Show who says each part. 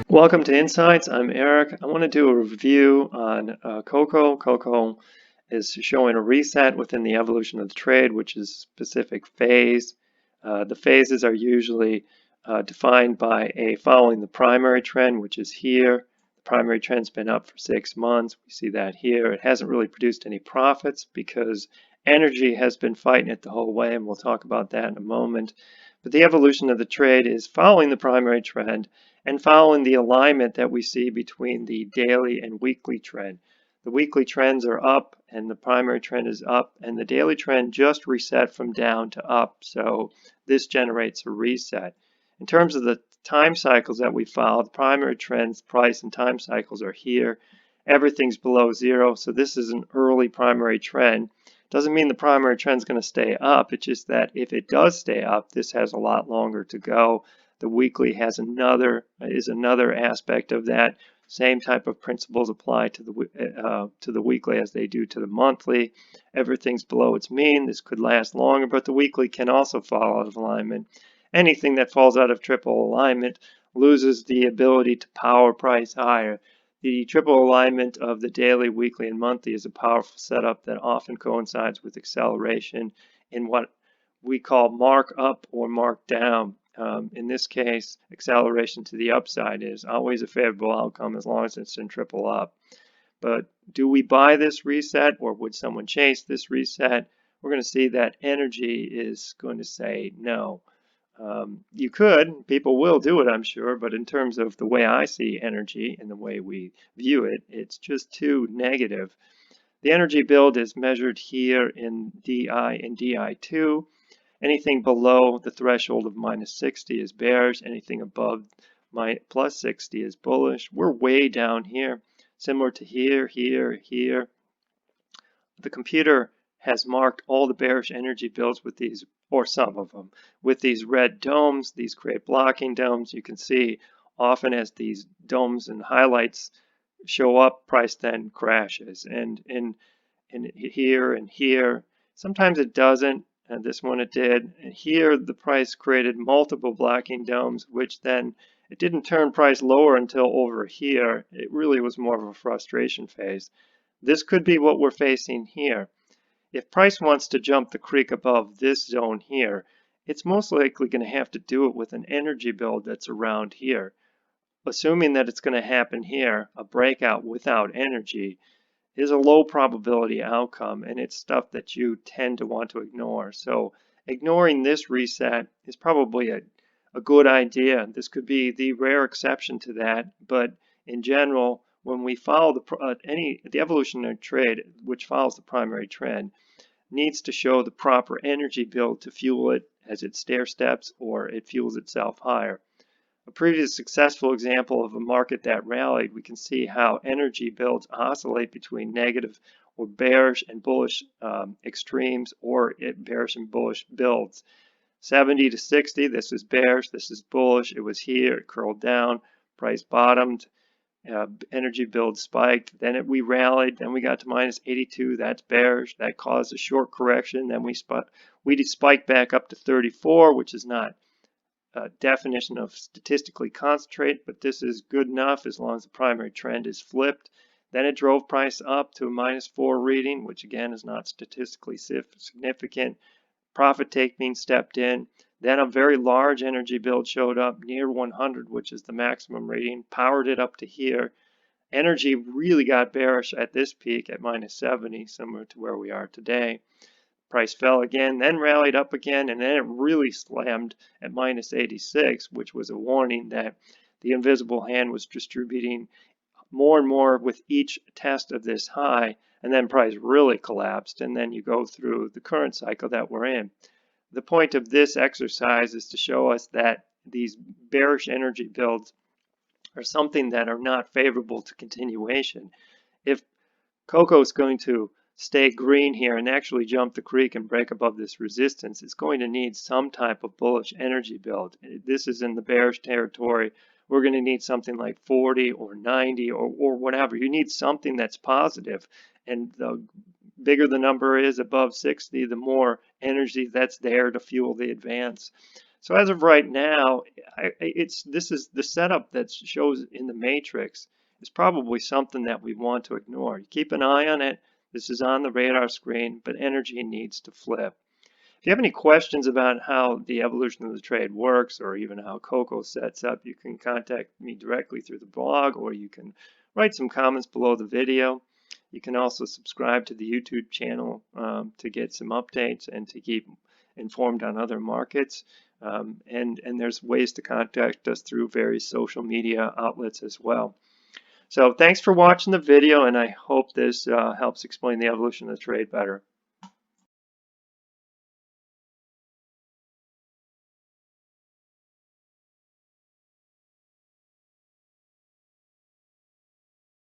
Speaker 1: Welcome to Insights. I'm Eric. I want to do a review on cocoa. Cocoa is showing a reset within the evolution of the trade, which is a specific phase. The phases are usually defined by following the primary trend, which is here. The primary trend's been up for 6 months. We see that here. It hasn't really produced any profits because energy has been fighting it the whole way, and we'll talk about that in a moment. But the evolution of the trade is following the primary trend and following the alignment that we see between the daily and weekly trend. The weekly trends are up and the primary trend is up, and the daily trend just reset from down to up, so this generates a reset. In terms of the time cycles that we follow, the primary trends, price, and time cycles are here. Everything's below zero, so this is an early primary trend. Doesn't mean the primary trend is going to stay up. It's just that if it does stay up, this has a lot longer to go. The weekly is another aspect of that. Same type of principles apply to the weekly as they do to the monthly. Everything's below its mean. This could last longer, but the weekly can also fall out of alignment. Anything that falls out of triple alignment loses the ability to power price higher. The triple alignment of the daily, weekly, and monthly is a powerful setup that often coincides with acceleration in what we call mark up or mark down. In this case, acceleration to the upside is always a favorable outcome as long as it's in triple up. But do we buy this reset, or would someone chase this reset? We're going to see that energy is going to say no. You could, people will do it, I'm sure, but in terms of the way I see energy and the way we view it, it's just too negative. The energy build is measured here in DI and DI2. Anything below the threshold of minus 60 is bearish. Anything above plus 60 is bullish. We're way down here, similar to here, here, here. The computer has marked all the bearish energy builds with these, or some of them, with these red domes. These create blocking domes. You can see often as these domes and highlights show up, price then crashes. And in here and here, sometimes it doesn't. And this one it did. And here the price created multiple blocking domes, which then it didn't turn price lower until over here. It really was more of a frustration phase. This could be what we're facing here. If price wants to jump the creek above this zone here, it's most likely going to have to do it with an energy build that's around here. Assuming that it's going to happen here, a breakout without energy is a low probability outcome, and it's stuff that you tend to want to ignore. So ignoring this reset is probably a good idea. This could be the rare exception to that, but in general, when we follow the evolutionary trade, which follows the primary trend, needs to show the proper energy build to fuel it as it stair steps or it fuels itself higher. A previous successful example of a market that rallied, we can see how energy builds oscillate between negative or bearish and bullish extremes, or bearish and bullish builds. 70 to 60, this is bearish, this is bullish. It was here, it curled down, price bottomed, energy build spiked, then we rallied, then we got to minus 82, that's bearish, that caused a short correction, then we spiked back up to 34, which is not definition of statistically concentrate, but this is good enough as long as the primary trend is flipped. Then it drove price up to a -4 reading, which again is not statistically significant. Profit taking stepped in. Then a very large energy build showed up near 100, which is the maximum rating, powered it up to here. Energy really got bearish at this peak at -70, similar to where we are today. Price fell again, then rallied up again, and then it really slammed at -86, which was a warning that the invisible hand was distributing more and more with each test of this high, and then price really collapsed, and then you go through the current cycle that we're in. The point of this exercise is to show us that these bearish energy builds are something that are not favorable to continuation. If cocoa is going to stay green here and actually jump the creek and break above this resistance, it's going to need some type of bullish energy build. This is in the bearish territory. We're going to need something like 40 or 90 or whatever. You need something that's positive, and the bigger the number is above 60, the more energy that's there to fuel the advance. So as of right now, this is the setup that shows in the matrix is probably something that we want to ignore. Keep an eye on it. This is on the radar screen, but energy needs to flip. If you have any questions about how the evolution of the trade works or even how cocoa sets up, you can contact me directly through the blog, or you can write some comments below the video. You can also subscribe to the YouTube channel to get some updates and to keep informed on other markets. And there's ways to contact us through various social media outlets as well. So thanks for watching the video, and I hope this helps explain the evolution of the trade better.